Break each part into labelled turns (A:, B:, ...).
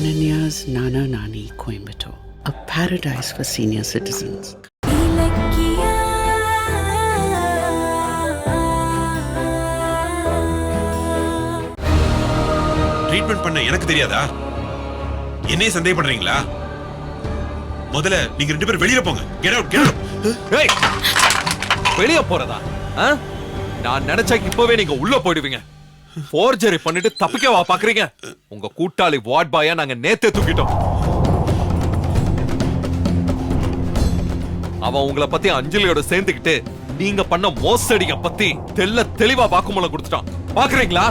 A: Ananya's Nana Nani Coimbatore, a paradise for senior citizens.
B: Treatment பண்ண எனக்கு தெரியாதா? என்னைய சந்தேகப்படுறீங்களா? முதல்ல நீங்க ரெண்டு பேரும் வெளியில போங்க. Get out, get out.
C: ஏய், வெளிய போறதா? நான் நினைச்சா இப்பவே நீங்க உள்ள போயிடுவீங்க. ஃபோர்ஜரி பண்ணிட்டு தப்பிக்கவா பாக்குறீங்க? உங்க கூட்டாளி வார்ட் பாயா நாங்க நேத்தே தூக்கிட்டோம். அவன் உங்களை பத்தி அஞ்சலியோட சேர்ந்துக்கிட்டு நீங்க பண்ண மோசடிய பத்தி தெளிவா வாக்குமூலம் கொடுத்துட்டான். பாக்குறீங்களா?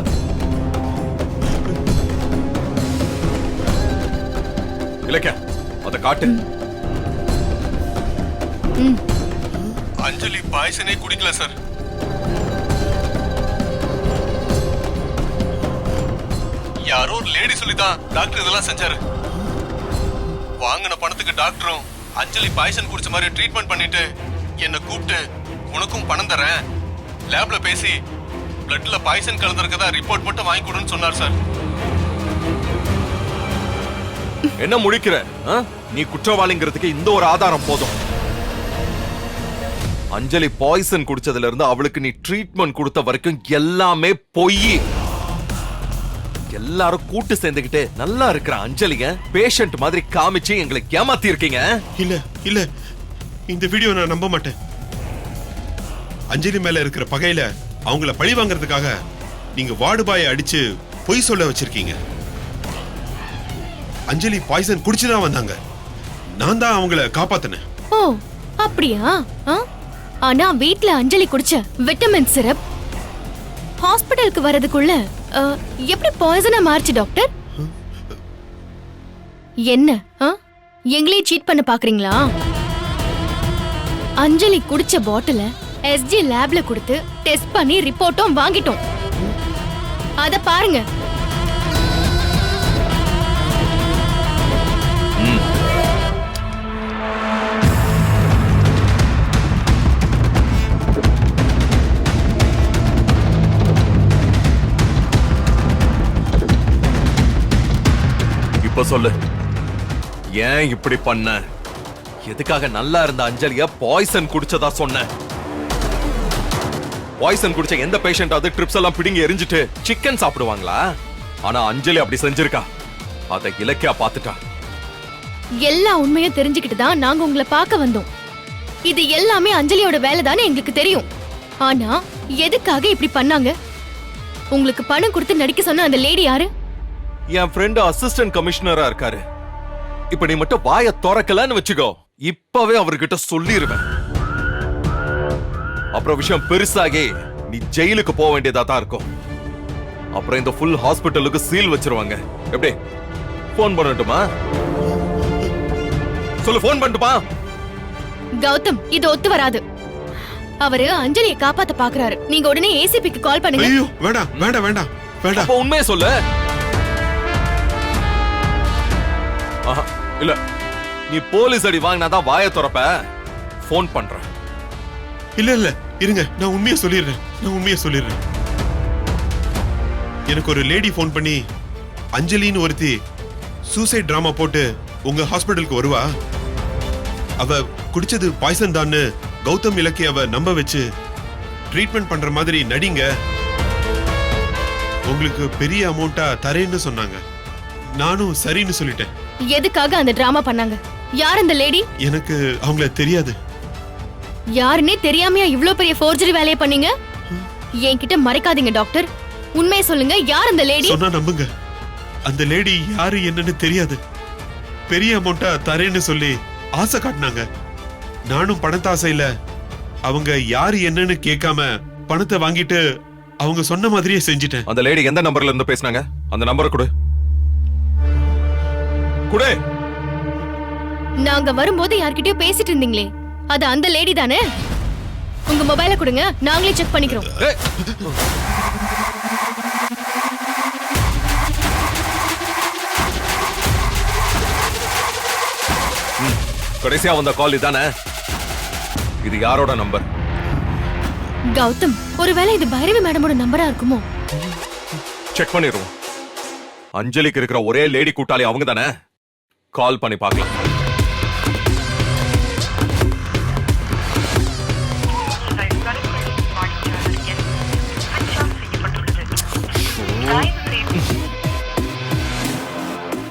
C: இலக்க அத காட்டு.
B: அஞ்சலி பாய்சனே குடிக்கல சார். யாரோ ஒரு லேடி சொல்லிதான் டாக்டர் இதெல்லாம் செஞ்சாரு. வாங்கின பணத்துக்கு டாக்டரும் அஞ்சலி பாய்சன் குடிச்ச மாதிரி ட்ரீட்மெண்ட் பண்ணிட்டு என்ன கூப்பிட்டு உனக்கும் பணம் தரேன், லேப்ல பேசி பிளட்ல பாய்சன் கலந்துருக்கதா ரிப்போர்ட் மட்டும் வாங்கி கொடுன்னு சொன்னார் சார்.
C: என்ன முடிக்கிற? நீ குற்றவாளிங்கிறதுக்கு இந்த ஒரு ஆதாரம் போதும். அஞ்சலி பாய்சன் குடிச்சதுல இருந்து அவளுக்கு நீ ட்ரீட்மெண்ட் கொடுத்த வரைக்கும் எல்லாமே பொய். எல்லாரும் கூட்டு சேர்ந்துகிட்டு நல்லா இருக்கிற அஞ்சலிய பேஷண்ட் மாதிரி காமிச்சு எங்களை ஏமாத்தி இருக்கீங்க.
B: இல்ல இல்ல, இந்த வீடியோ நான் நம்ப மாட்டேன். அஞ்சலி மேல இருக்கிற பகையில அவங்கள பழி வாங்குறதுக்காக நீங்க வார்டு பாயை அடிச்சு பொய் சொல்ல வச்சிருக்கீங்க. அஞ்சலி பாய்சன் குடிச்சுதான் வந்தாங்க. நான் தான் அவங்கள காப்பாத்தினேன்.
D: ஓ அப்படியா? ஆனா வீட்ல அஞ்சலி குடிச்ச விட்டமின் சிரப் ஹாஸ்பிடலுக்கு வரதுக்குள்ள எப்படி பாய்சனா மாறுச்சு டாக்டர்? என்ன எங்களே சீட் பண்ண பாக்குறீங்களா? அஞ்சலி குடிச்ச பாட்டில எஸ்ஜி லேப்ல கொடுத்து டெஸ்ட் பண்ணி ரிப்போர்ட்டும் வாங்கிட்டோம். அத பாருங்க.
C: சொல்லு, ஏன் இப்படி பண்ண? எதுக்காக நல்லா இருந்த அஞ்சலிய பாய்சன் குடிச்சதா சொன்ன? பாய்சன் குடிச்ச எந்த பேஷண்டாவது ட்ரிப்ஸ் எல்லாம் பிடிங்கி எரிஞ்சிட்டு சிக்கன் சாப்பிடுவாங்களா? ஆனா அஞ்சலி அப்படி செஞ்சிருக்கா. அதை இலக்கியா பாத்துட்டா.
D: எல்லா உண்மையும் தெரிஞ்சுக்கிட்டு தான் நாங்க உங்களை பார்க்க வந்தோம். இது எல்லாமே அஞ்சலியோட வேலை தானே எங்களுக்கு தெரியும். ஆனா எதுக்காக இப்படி பண்ணாங்க? உங்களுக்கு பணம் கொடுத்து நடிக்க சொன்ன அந்த லேடி யாரு?
C: என் ஃப்ரெண்ட் அசிஸ்டன்ட் கமிஷனரா இருக்காரு. இப்ப நீ மட்டும் வாய திறக்கலன்னு வச்சுக்கோ, இப்பவே அவர்கிட்ட சொல்லிருவேன். அப்புறம் விஷயம் பெருசாகி நீ ஜெயிலுக்கு போக வேண்டியதா தான் இருக்கும். அப்புறம் இந்த ஃபுல் ஹாஸ்பிட்டலுக்கு சீல் வச்சிருவாங்க. எப்படி? போன் பண்ணட்டுமா? சொல்லு, போன் பண்ணட்டுமா?
D: கௌதம், இது ஒத்து வராது. அவரு அஞ்சலியை காப்பாத்த பாக்குறாரு. நீங்க உடனே ஏசிபிக்கு கால் பண்ணுங்க.
B: ஐயோ வேண்டாம் வேண்டாம் வேண்டாம் வேண்டாம்.
C: அப்ப உண்மையை சொல்லு. இல்ல, நீ போலீஸ் அடி வாங்கினாதான் வாய திறப்ப. போன் பண்றேன்.
B: இல்ல இல்ல இருங்க, நான் உண்மையை சொல்லிடுறேன். எனக்கு ஒரு லேடி போன் பண்ணி அஞ்சலின்னு ஒருத்தி சூசைட் டிராமா போட்டு உங்க ஹாஸ்பிட்டலுக்கு வருவா, அவ குடிச்சது பாய்சன் தான்னு கௌதம் இலக்கி அவ நம்ப வச்சு ட்ரீட்மெண்ட் பண்ற மாதிரி நடிங்க, உங்களுக்கு பெரிய அமௌண்டா தரேன்னு சொன்னாங்க. நானும் சரின்னு சொல்லிட்டேன்.
D: எதுக்காக அந்த டிராமா பண்ணாங்க? யார் அந்த லேடி?
B: எனக்கு அவங்கள தெரியாது.
D: யாருன்னே தெரியாமையா இவ்ளோ பெரிய ஃபோர்ஜரி வேலையை பண்ணீங்க? என்கிட்ட மறைக்காதீங்க டாக்டர். உண்மையை சொல்லுங்க, யார் அந்த லேடி?
B: சொன்னா நம்புங்க. அந்த லேடி யாரு என்னன்னு தெரியாது. பெரிய அமௌண்டா தரேன்னு சொல்லி ஆசை காட்டினாங்க. நானும் பணத்தாசையில அவங்க யாரு என்னன்னு கேட்காம பணத்தை வாங்கிட்டு அவங்க சொன்ன மாதிரியே செஞ்சிட்டேன்.
C: அந்த லேடி எந்த நம்பர்ல இருந்து பேசினாங்க? அந்த நம்பரை கொடு. குடே.
D: நாங்க வரும்போது யார்கிட்டயோ பேசிட்டு இருந்தீங்களே, அது அந்த லேடி தானே? உங்க மொபைலை கொடுங்க, நாங்களே செக் பண்ணிக்கிறோம்.
C: கடைசியா வந்த கால் இதானே? இது யாரோட நம்பர்?
D: கௌதம், ஒருவேளை இது பைரவி மேடமோட நம்பரா இருக்குமோ?
C: செக் பண்ணிடுவோம். அஞ்சலிக்கு இருக்கிற ஒரே லேடி கூட்டாளி அவங்க தானே? கால் பண்ணி பார்க்கலாம்.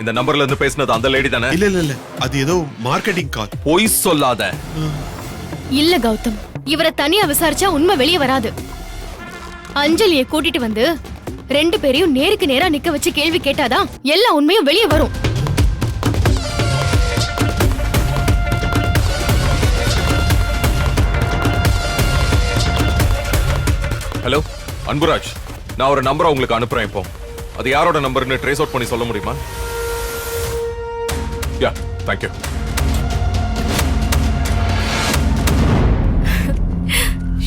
C: இந்த நம்பர்ல இருந்து பேசினது அந்த லேடி தானே?
E: இல்ல அது ஏதோ மார்க்கெட்டிங் கால்.
C: பொய் சொல்லாத.
D: இல்ல கௌதம், இவரை தனியா விசாரிச்சா உண்மை வெளியே வராது. அஞ்சலியை கூட்டிட்டு வந்து 2 பேரையும் நேருக்கு நேரா நிக்க வச்சு கேள்வி கேட்டாதான் எல்லா உண்மையும் வெளியே வரும்.
C: ஹலோ அன்புராஜ், நான் ஒரு நம்பரை உங்களுக்கு அனுப்புறேன். இப்போ அது யாரோட நம்பர்னு ட்ரேஸ் அவுட் பண்ணி சொல்ல முடியுமா? யா, தேங்க்யூ.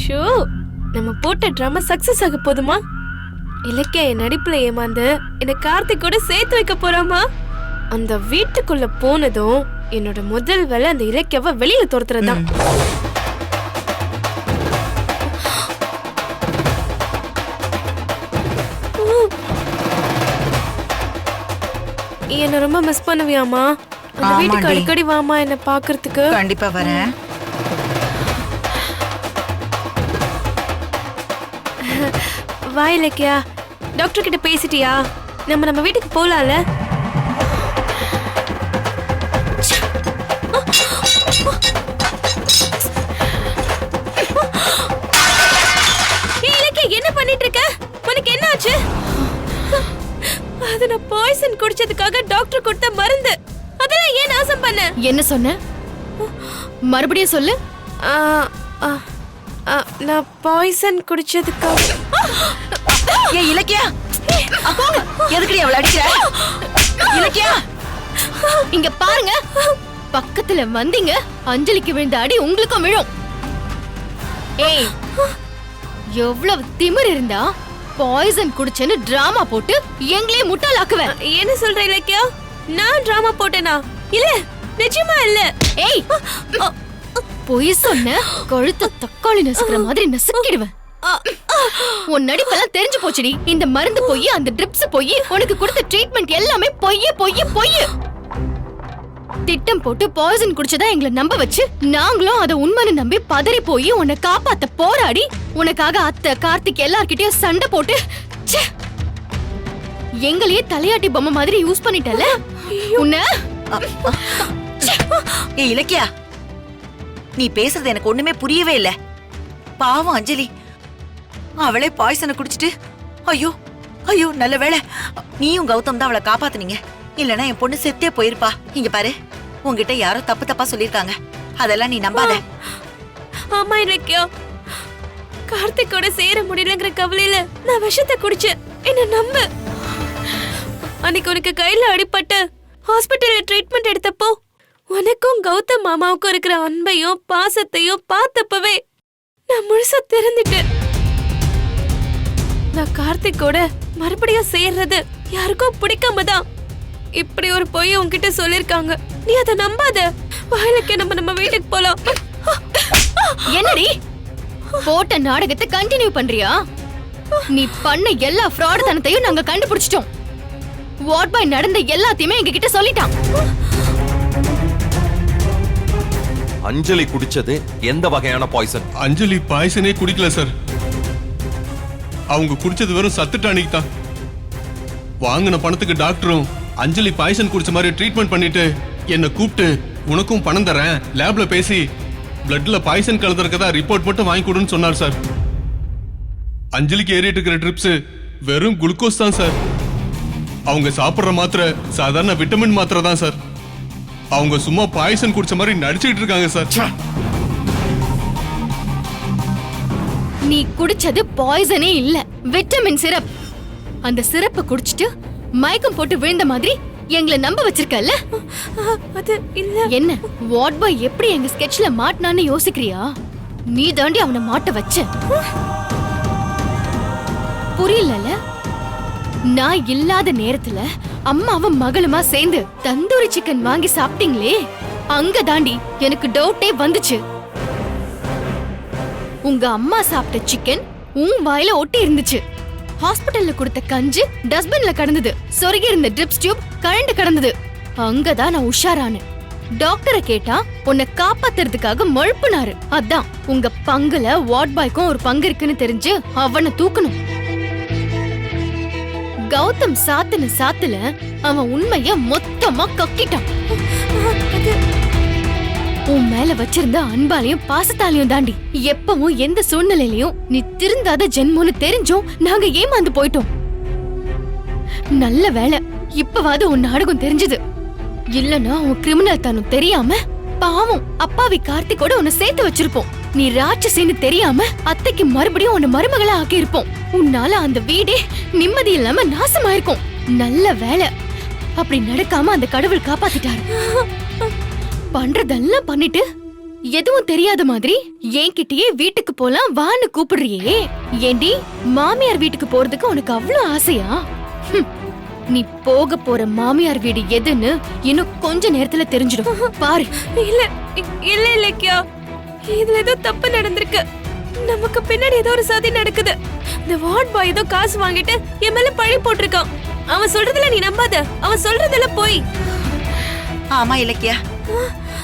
F: ஷோ, நம்ம போட்ட ட்ராமா சக்சஸ் ஆக போதுமா? இலக்கியா என் நடிப்புல ஏமாந்து என்ன கார்த்திக் கூட சேர்த்து வைக்க போறாமா? அந்த வீட்டுக்குள்ள போனதும் என்னோட முதல் வேலை அந்த இலக்கியாவை வெளியில துரத்துறதுதான். என்ன ரொம்ப மிஸ் பண்ணுவியாமா? அந்த வீட்டுக்கு அடிக்கடி வாமா என்ன பாக்குறதுக்கு.
G: கண்டிப்பா வரேன்.
F: வா இலக்கியா. டாக்டர் கிட்ட பேசிட்டியா? நம்ம வீட்டுக்கு போலாம்ல? இலக்கியா என்ன பண்ணிட்டு இருக்க? உனக்கு என்ன ஆச்சு? அது நான் பாய்சன் குடிச்சதுக்காக டாக்டர் கொடுத்த மருந்து. அதெல்லாம் ஏன் நாசம் பண்ண?
D: என்ன சொன்ன? மறுபடியும் சொல்லு.
F: நான் பாய்சன் குடிச்சதுக்காக.
G: ஏய் இலக்கியா, எதுக்குடி அவளை அடிக்கிற? இலக்கியா,
D: இங்க பாருங்க, பக்கத்துல வந்தீங்க அஞ்சலிக்கு விழுந்த அடி உங்களுக்கும் விழும். ஏய், எவ்வளவு திமிர் இருந்தா பாய்சன் குடிச்சேன்னு டிராமா போட்டு எங்களே முட்டாளாக்குவேன்.
F: என்ன சொல்ற இலக்கியா? நான் டிராமா போட்டேனா? இல்ல, நிஜமா இல்ல.
D: ஏய், பொய் சொன்ன கழுத்து தக்காளி நசுக்கிற மாதிரி நசுக்கிடுவேன். உன் நடிப்பெல்லாம் தெரிஞ்சு போச்சுடி. இந்த மருந்து பொய், அந்த ட்ரிப்ஸ் பொய், உனக்கு கொடுத்த ட்ரீட்மெண்ட் எல்லாமே பொய் பொய் பொய். திட்டம் போட்டு பாய்சன் குடிச்சதா எங்களை நம்ப வச்சு நாங்களும் அதை உண்மைன்னு நம்பி பதறி போய் உன்னை காப்பாத்த போராடி உனக்காக அத்தை கார்த்திக் எல்லார்கிட்டயும் சண்டை போட்டு எங்களையே தலையாட்டி பொம்மை மாதிரி யூஸ் பண்ணிட்டல உன்னை.
G: ஏய் இலக்கியா, நீ பேசுறது எனக்கு ஒண்ணுமே புரியவே இல்ல. பாவம் அஞ்சலி, அவளே பாய்சனை குடிச்சிட்டு. ஐயோ ஐயோ, நல்ல வேளை நீயும் கௌதம் தான் அவளை காப்பாத்துனீங்க. இல்லனா என் பொண்ணு செத்தே போயிருப்பா. இங்க பாரு, உன்கிட்ட யாரோ தப்பா சொல்லிருக்காங்க. அதெல்லாம் நீ நம்பாத.
F: ஆமா இலக்கியா, கார்த்திக்கோட சேர முடியலங்கிற கவலையில நான் விஷத்தை குடிச்சேன். என்ன நம்பு. அன்னைக்கு உனக்கு கையில அடிபட்டு ஹாஸ்பிட்டல்ல ட்ரீட்மெண்ட் எடுத்தப்போ உனக்கும் கௌதம் மாமாவுக்கும் இருக்கிற அன்பையும் பாசத்தையும் பார்த்தப்பவே நான் முழுசா தெரிஞ்சிட்டேன். நான் கார்த்திக்கோட மறுபடியும் சேர்றது யாருக்கும் பிடிக்காம தான் இப்படி ஒரு பொய் உன்கிட்ட சொல்லிருக்காங்க. நீ அதை நம்பாத. வாயிலக்கே நம்ம வீட்டுக்கு போலாம்.
D: என்னடி போட்ட நாடகத்தை கண்டினியூ பண்றியா? நீ பண்ண எல்லா ஃப்ராட் தனத்தையும் நாங்க கண்டுபிடிச்சிட்டோம். வார்ட் பாய் நடந்த எல்லாத்தையுமே எங்க கிட்ட சொல்லிட்டான்.
C: அஞ்சலி குடிச்சது எந்த வகையான பாய்சன்?
B: அஞ்சலி பாய்சனே குடிக்கல சார். அவங்க குடிச்சது வெறும் சத்து டானிக் தான். வாங்கின பணத்துக்கு டாக்டரும் அஞ்சலி பாய்சன் குடிச்ச மாதிரி ட்ரீட்மெண்ட் பண்ணிட்டு என்ன கூப்பிட்டு உனக்கும் பணம் தரேன், லேப்ல பேசி பிளட்ல பாய்சன் கலந்துருக்கதா ரிப்போர்ட் மட்டும் வாங்கி கொடுன்னு சொன்னார் சார். அஞ்சலிக்கு ஏறிட்டு இருக்கிற ட்ரிப்ஸ் வெறும் குளுக்கோஸ் தான் சார். அவங்க சாப்பிடுற மாத்திரை சாதாரண விட்டமின் மாத்திரை தான் சார். அவங்க சும்மா பாய்சன் குடிச்ச மாதிரி நடிச்சிட்டு இருக்காங்க சார்.
D: நீ குடிச்சது பாய்சனே இல்ல, விட்டமின் சிரப். அந்த சிரப்பை குடிச்சிட்டு மயக்கம் போட்டு விழுந்த மாதிரி எங்களை நம்ப வச்சிருக்கல?
F: அது இல்ல.
D: என்ன வார்ட் பாய் எப்படி எங்க ஸ்கெட்ச்ல மாட்டினான்னு யோசிக்கிறியா? நீ தாண்டி அவனை மாட்ட வச்ச. புரியல? நான் இல்லாத நேரத்துல அம்மாவும் மகளுமா சேர்ந்து தந்தூரி சிக்கன் வாங்கி சாப்பிட்டீங்களே, அங்க தாண்டி எனக்கு டவுட்டே வந்துச்சு. உங்க அம்மா சாப்பிட்ட சிக்கன் உன் வாயில ஒட்டி இருந்துச்சு. ஹாஸ்பிடல்ல கொடுத்த கஞ்சி டஸ்ட்பின்ல கிடந்தது, சொருகி இருந்த ட்ரிப்ஸ் டியூப் கழண்டு கிடந்தது. அங்கதான் நான் உஷாரானேன். டாக்டரை கேட்டா உன்னை காப்பாத்துறதுக்காக மழுப்புனாரு. அதான் உங்க பங்குல வார்ட் பாய்க்கும் ஒரு பங்கு இருக்குன்னு தெரிஞ்சு அவனை தூக்கணும். கௌதம் சாத்துல அவன் உண்மைய மொத்தமா கக்கிட்டான். உன் மேல வச்சிருந்த அன்பாலையும் பாசத்தாலையும் தாண்டி எப்பவும் எந்த சூழ்நிலையிலயும் நீ திருந்தாத ஜென்மோன்னு தெரிஞ்சும் நாங்க ஏமாந்து போயிட்டோம். நல்ல வேலை இப்பவாது உன் நாடகம் தெரிஞ்சது. இல்லனா உன் கிரிமினல் தனம் தெரியாம பாவம் அப்பாவி கார்த்திகோட உன்னை சேர்த்து வச்சிருப்போம். நீ ராட்சசின்னு தெரியாம அத்தைக்கு மறுபடியும் உன்னை மருமகளா ஆக்கி இருப்போம். உன்னால அந்த வீடே நிம்மதி இல்லாம நாசமாயிருக்கும். நல்ல வேலை அப்படி நடக்காம அந்த கடவுள் காப்பாத்திட்டாரு. பண்றதெல்லாம் பண்ணிட்டு எதுவும் தெரியாத மாதிரி என்கிட்டயே வீட்டுக்கு போலாம் வான்னு கூப்பிடுறியே. ஏண்டி மாமியார் வீட்டுக்கு போறதுக்கு உனக்கு அவ்வளவு ஆசையா? நீ போக போற மாமியார் வீடு எதுன்னு இன்னும் கொஞ்ச நேரத்துல தெரிஞ்சிடும் பாரு.
F: இல்ல இல்ல இலக்கியா, இதுல ஏதோ தப்பு நடந்திருக்கு. நமக்கு பின்னாடி ஏதோ ஒரு சதி நடக்குது. இந்த வார்ட் பாய் ஏதோ காசு வாங்கிட்டு என் மேல பழி போட்டிருக்கான். அவன் சொல்றதுல நீ நம்பாத, அவன் சொல்றதுல போய்.
G: ஆமா இலக்கியா,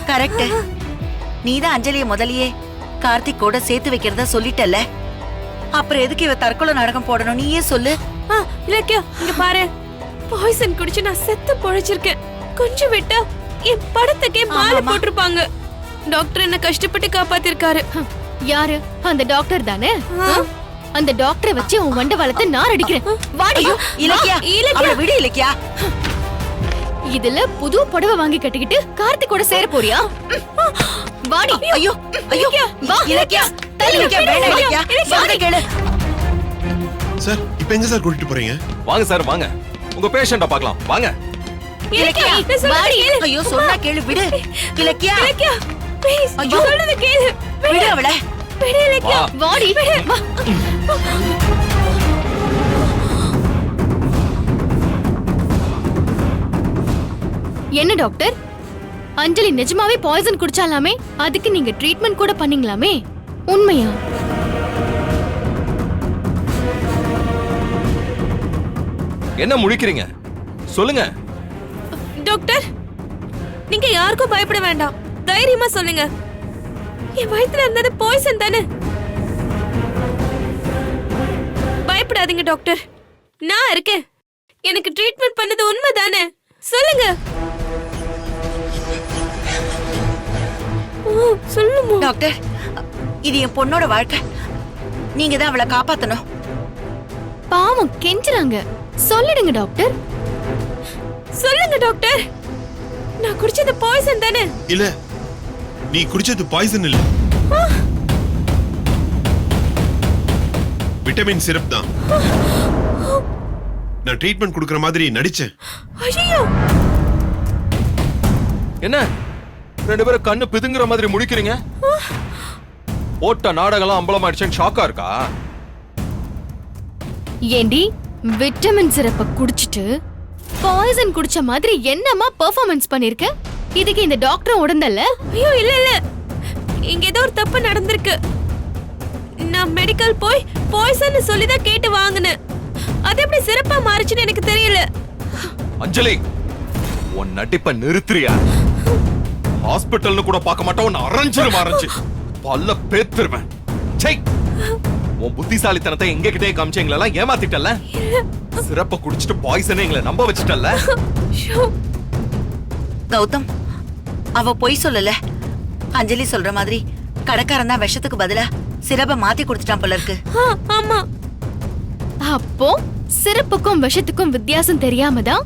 G: கரெக்ட். நீதான் அஞ்சலிய முதலியே கார்த்திக் கூட சேர்த்து வைக்கிறதா சொல்லிட்டல. அப்புறம் எதுக்கு இவ தற்கொலை நாடகம் போடணும்? நீயே சொல்லு.
F: இலக்கியா இங்க பாரு, பாய்சன் குடிச்சு நான் செத்து பொழைச்சிருக்கேன். கொஞ்சம் விட்டா என் படத்துக்கே மாலை போட்டிருப்பாங்க. டாக்டர் என்ன கஷ்டப்பட்டு காப்பாத்திருக்காரு.
D: யாரு? அந்த டாக்டர் தானே? அந்த டாக்டரை வச்சு உன் வண்டவாளத்தை நான் அடிக்கிறேன். வாடி.
G: இலக்கியா, அவளை விடு இலக்கியா.
D: இதுல புது புடவை வாங்கி கட்டிக்கிட்டு கார்த்திகோட சேர போறியா? வாடி.
G: ஐயோ ஐயோ,
D: வா
G: இலக்கியா, இலக்கியா வேணாம் இலக்கியா, சொல்றத கேளு.
E: சார் இப்போ எங்க சார் கூட்டிட்டு போறீங்க?
C: வாங்க சார் வாங்க, உங்க பேஷண்ட பார்க்கலாம் வாங்க.
G: இலக்கியா
D: வாடி.
G: ஐயோ சொன்னா கேளு, விடு இலக்கியா.
F: இலக்கியா ப்ளீஸ்,
G: ஐயோ
F: சொல்றத கேளு.
G: விடு அவளை.
F: விடு இலக்கியா.
D: வாடி. வா. என்ன டாக்டர், அஞ்சலி நிஜமாவே பாய்சன் குடிச்சாலாமே? அதுக்கு நீங்க ட்ரீட்மெண்ட் கூட பண்ணீங்களாமே, உண்மையா?
C: என்ன முழிக்கிறீங்க? சொல்லுங்க.
F: டாக்டர், நீங்க யாருக்கும் பயப்பட வேண்டாம். தைரியமா சொல்லுங்க. என் வயித்துல இருந்தது பாய்சன் தானே? பயப்படாதீங்க டாக்டர், நான் இருக்கேன். எனக்கு ட்ரீட்மெண்ட் பண்ணது உண்மை தானே? சொல்லுங்க. சொல்லுமா
G: டாக்டர், இது என் பொண்ணோட வாழ்க்கை. நீங்க தான் அவளை காப்பாத்தணும்.
D: பாவம் கெஞ்சுறாங்க, சொல்லிடுங்க டாக்டர்.
F: சொல்லுங்க டாக்டர், நான் குடிச்சது பாய்சன் தானே?
E: இல்ல, நீ குடிச்சது பாய்சன் இல்ல, விட்டமின் சிரப் தான். நான் ட்ரீட்மெண்ட் கொடுக்கற மாதிரி நடிச்சேன்.
F: ஐயோ,
C: என்ன ரெண்டு பேரும் கண்ணு பிதுங்குற மாதிரி முடிக்கிறீங்க? ஓட்ட நாடகம் அம்பலமாயிடுச்சுன்னு ஷாக்கா இருக்கா?
D: ஏண்டி விட்டமின் சிரப்ப குடிச்சிட்டு பாய்சன் குடிச்ச மாதிரி என்னமா பெர்ஃபார்மன்ஸ் பண்ணிருக்க? இதுக்கு இந்த டாக்டர் உடந்தல்ல?
F: ஐயோ இல்ல இல்ல, இங்க ஏதோ ஒரு தப்பு நடந்திருக்கு. நான் மெடிக்கல் போய் பாய்சன் சொல்லி தான் கேட்டு வாங்குனேன். அது எப்படி சிறப்பா மாறுச்சுன்னு எனக்கு தெரியல.
C: அஞ்சலி, உன் நடிப்ப நிறுத்துறியா? ஹாஸ்பிட்டல்னு கூட பார்க்க மாட்டேன், உன்னை அரைஞ்சு பல்ல பேத்துருவேன். சை, உன் புத்திசாலித்தனத்தை எங்க கிட்டே காமிச்சு எங்களெல்லாம் ஏமாத்திட்டல்ல. சிறப்ப குடிச்சிட்டு பாய்சனை எங்களை நம்ப வச்சுட்டல்ல.
G: கௌதம், அவ பொய் சொல்லல. அஞ்சலி சொல்ற மாதிரி கடைக்காரன் தான் விஷத்துக்கு பதிலா சிரப்பை மாத்தி கொடுத்துட்டான் போல இருக்கு.
F: ஆமா.
D: அப்போ சிறப்புக்கும் விஷத்துக்கும் வித்தியாசம் தெரியாம தான்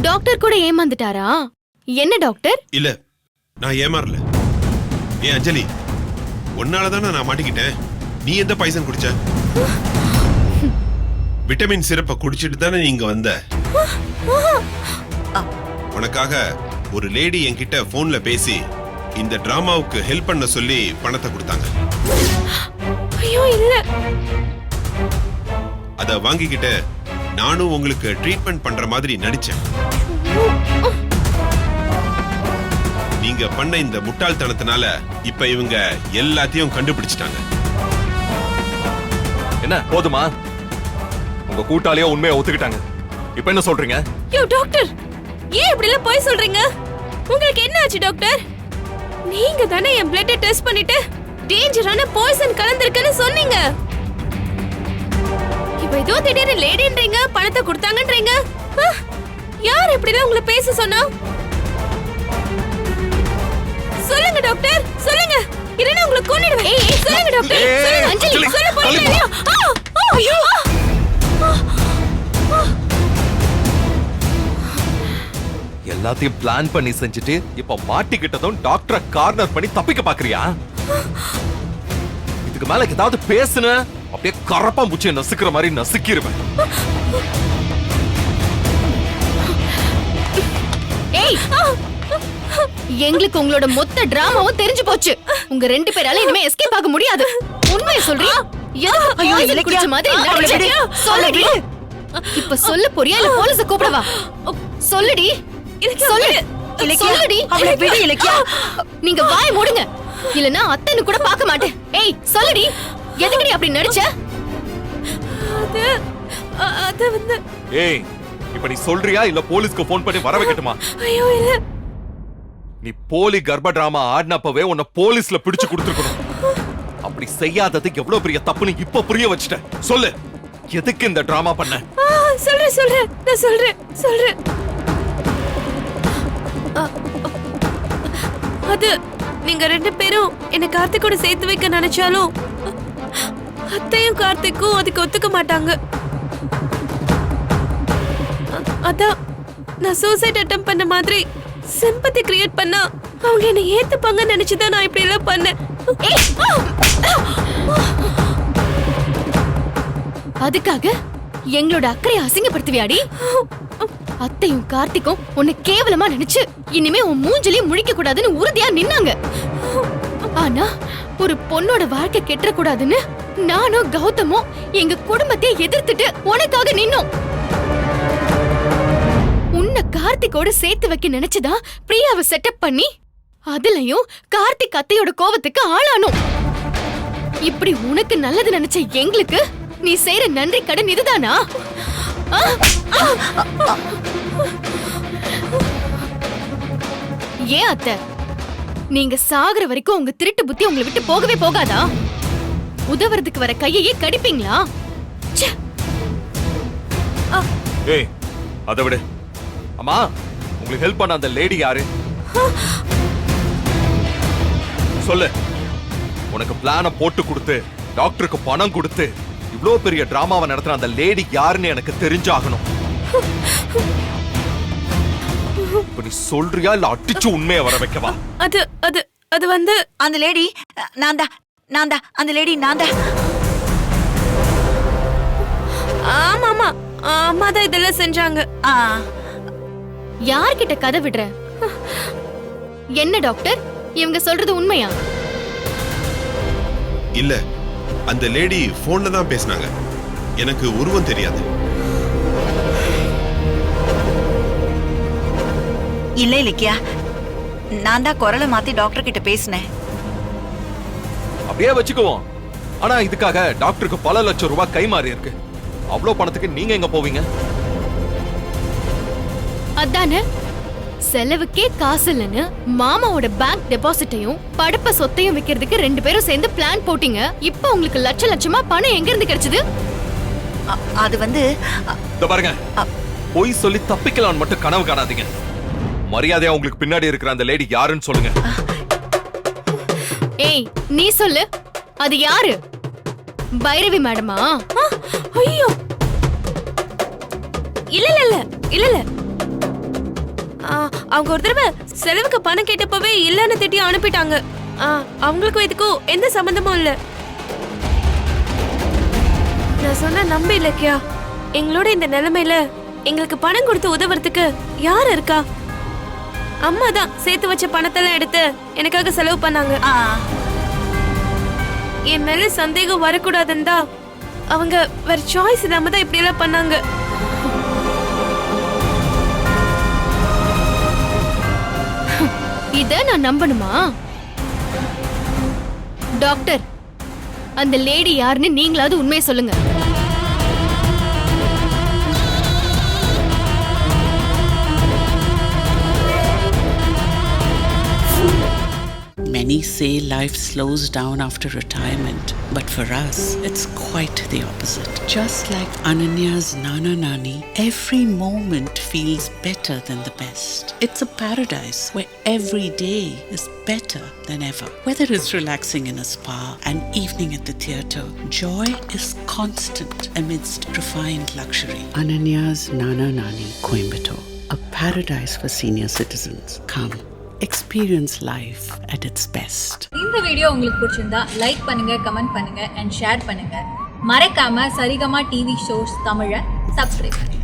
D: டாக்டர் கூட ஏமாந்துட்டாரா? என்ன டாக்டர்?
E: இல்ல, நான் ஏமாறல. ஏன் அஞ்சலி, உன்னாலதானே நான் மாட்டிக்கிட்டேன். நீ எந்த பாய்சன் குடிச்ச? விட்டமின் சிரப்பை குடிச்சிட்டு தானே நீங்க வந்த. உனக்காக ஒரு லேடி என்கிட்ட போன்ல பேசி இந்த டிராமாவுக்கு ஹெல்ப் பண்ண சொல்லி பணத்தை கொடுத்தாங்க.
F: ஐயோ இல்ல,
E: அத வாங்கிக்கிட்டு நானும் உங்களுக்கு ட்ரீட்மெண்ட் பண்ற மாதிரி நடிச்சேன். நீங்க பண்ண இந்த முட்டாள்தனத்தினால இப்ப இவங்க எல்லாத்தையும் கண்டுபிடிச்சிட்டாங்க.
C: என்ன போதுமா? உங்க கூட்டாளியா உண்மையை ஒத்துக்கிட்டாங்க. இப்ப என்ன சொல்றீங்க?
F: யோ டாக்டர், ஏன் இப்படி எல்லாம் போய் சொல்றீங்க? உங்களுக்கு என்ன ஆச்சு டாக்டர்? நீங்க தானே என் பிளட் டெஸ்ட் பண்ணிட்டு டேஞ்சரான பாய்சன் கலந்திருக்குன்னு சொன்னீங்க. இப்ப ஏதோ திடீர்னு லேடின்றீங்க, பணத்தை கொடுத்தாங்கன்றீங்க. யார் இப்படிலாம் உங்களை பேச சொன்னா? சொல்லுங்க டாக்டர், சொல்லுங்க. இல்லனா உங்களை கொன்னிடுவேன். சொல்லுங்க டாக்டர், சொல்லுங்க. அஞ்சலி சொல்ல போறீங்க. ஐயோ!
C: எல்லாத்தையும் பிளான் பண்ணி செஞ்சுட்டு இப்ப மாட்டிக்கிட்டதும் டாக்டரை கார்னர் பண்ணி தப்பிக்க பாக்குறியா? இதுக்கு மேல ஏதாவது பேசுன அப்படியே கரப்பா முச்சியை நசுக்கிற மாதிரி நசுக்கிருவேன்.
D: ஏய், எங்களுக்கு உங்களோட மொத்த டிராமாவும் தெரிஞ்சு போச்சு. உங்க ரெண்டு பேரால இனிமே எஸ்கேப் ஆக முடியாது. உண்மையை சொல்றியா?
G: ஐயோ, இலக்கியா,
D: மாதிரி
G: அவளை விடு.
D: சொல்லடி. இப்ப சொல்ல போறியா இல்ல போலீஸ கூப்பிடவா? சொல்லுடி. சொல்லு. சொல்லுடி.
G: அவளை விடு இலக்கியா.
D: நீங்க வாய் மூடுங்க. இல்லனா அத்தனை கூட பார்க்க மாட்டேன். ஏய் சொல்லுடி. எதுக்குடி அப்படி நடிச்ச?
F: அது வந்து
C: ஏய், இப்ப நீ சொல்றியா இல்ல போலீஸ்க்கு போன் பண்ணி வர வைக்கட்டுமா?
F: ஐயோ இல்ல.
C: நீ போலி கர்ப்ப டிராமா ஆடினப்பவே உன்னை போலீஸ்ல பிடிச்சு கொடுத்துருக்கணும். அப்படி செய்யாதது எவ்வளவு பெரிய தப்புன்னு இப்ப புரிய வச்சுட்ட. சொல்லு, எதுக்கு இந்த டிராமா பண்ண?
F: சொல்றேன், நான் சொல்றேன். அது நீங்க ரெண்டு பேரும் என்ன கார்த்திகோட சேர்த்து வைக்க நினைச்சாலும் அத்தையும் கார்த்திக்கும் அதுக்கு ஒத்துக்க மாட்டாங்க. அதான் நான் சூசைட் அட்டெம்ப்ட் பண்ண மாதிரி சிம்பத்தி கிரியேட் பண்ணா அவங்க என்ன ஏத்துப்பாங்கன்னு நினைச்சுதான் நான் இப்படி எல்லாம் பண்ணேன்.
D: அதுக்காக எங்களோட அக்கறையை அசிங்கப்படுத்துவியாடி? அத்தையும் கார்த்திக்கும் உன்னை கேவலமா நினைச்சு இனிமே உன் மூஞ்சிலையும் முழிக்க கூடாதுன்னு உறுதியா நின்னாங்க. ஆனா ஒரு பொண்ணோட வாழ்க்கை கெட்ட கூடாதுன்னு நானும் கௌதமும் எங்க குடும்பத்தை எதிர்த்துட்டு உனக்காக நின்னோம். உன்னை கார்த்திகோட சேர்த்து வைக்க நினைச்சுதான் பிரியாவை செட்டப் பண்ணி அதுலயும் கார்த்திக் அத்தையோட கோவத்துக்கு ஆளானோம். இப்படி உனக்கு நல்லது நினைச்ச எங்களுக்கு நீ செய்யற நன்றி கடன் இதுதானா? ஏன் அத்தை, நீங்க சாகுற வரைக்கும் உங்க திருட்டு புத்தி உங்களை விட்டு போகவே போகாதா? உதவுறதுக்கு வர கையையே கடிப்பீங்களா?
C: ஏய், அதை விடு. அம்மா, உங்களுக்கு ஹெல்ப் பண்ண அந்த லேடி யாரு? சொல்லு. உனக்கு பிளான போட்டு கொடுத்து டாக்டருக்கு பணம் கொடுத்து இவ்ளோ பெரிய டிராமாவை நடத்துற அந்த லேடி யாருன்னு எனக்கு தெரிஞ்சாகணும். இப்ப நீ சொல்றியா இல்ல அடிச்சு உண்மையை வர வைக்கவா?
F: அது அது அது வந்து
G: அந்த லேடி நான் தான் அந்த லேடி நான் தான்.
F: ஆமா அம்மா தான் இதெல்லாம் செஞ்சாங்க.
D: யார்கிட்ட கதை விடுற? என்ன டாக்டர், இவங்க சொல்றது உண்மையா?
E: இல்ல, அந்த லேடி போன்ல தான் பேசினாங்க. எனக்கு உருவம் தெரியாது.
G: இல்ல இலக்கியா, நான் தான் குரலை மாத்தி டாக்டர் கிட்ட பேசினேன்.
C: அப்படியே வச்சுக்குவோம். ஆனா இதுக்காக டாக்டருக்கு பல லட்சம் ரூபாய் கை மாறி இருக்கு. அவ்வளவு பணத்துக்கு நீங்க எங்க போவீங்க?
D: அதானே, செலவுக்கே காசு இல்லைன்னு மாமாவோட பேங்க் டெபாசிட்டையும் படப்ப சொத்தையும் விக்கிறதுக்கு ரெண்டு பேரும் சேர்ந்து பிளான் போட்டீங்க. இப்ப உங்களுக்கு லட்ச லட்சமா பணம் எங்க இருந்து கிடைச்சது?
G: அது வந்து
C: பாருங்க, போய் சொல்லி தப்பிக்கலாம்னு மட்டும் கனவு காணாதீங்க. மரியாதையா உங்களுக்கு பின்னாடி இருக்கிற அந்த லேடி யாருன்னு சொல்லுங்க.
D: ஏய், நீ சொல்லு, அது யாரு? பைரவி மேடமா?
F: ஐயோ இல்ல அவங்க ஒரு தடவை செலவுக்கு பணம் கேட்டப்பவே இல்லன்னு திட்டி அனுப்பிட்டாங்க. அவங்களுக்கும் இதுக்கும் எந்த சம்பந்தமும் இல்ல. நான் சொன்ன நம்ப இலக்கியா, எங்களோட இந்த நிலைமையில எங்களுக்கு பணம் கொடுத்து உதவுறதுக்கு யார் இருக்கா? அம்மா தான் சேர்த்து வச்ச பணத்தெல்லாம் எடுத்து எனக்காக செலவு பண்ணாங்க. என் மேல சந்தேகம் வரக்கூடாதுன்னு தான் அவங்க வேற சாய்ஸ் இல்லாம தான் இப்படி எல்லாம் பண்ணாங்க.
D: இத நான் நம்பணுமா? டாக்டர், அந்த லேடி யாருன்னு நீங்களாவது உண்மையை சொல்லுங்க.
A: Many say life slows down after retirement, but for us, it's quite the opposite. Just like Ananya's Nana Nani, every moment feels better than the best. It's a paradise where every day is better than ever. Whether it's relaxing in a spa, an evening at the theatre, joy is constant amidst refined luxury. Ananya's Nana Nani, Coimbatore, a paradise for senior citizens. Come, experience life at its best.
H: இந்த video உங்களுக்கு பிடிச்சிருந்தா like பண்ணுங்க, comment பண்ணுங்க and share பண்ணுங்க. மறக்காம Saregama TV shows தமிழை subscribe பண்ணுங்க.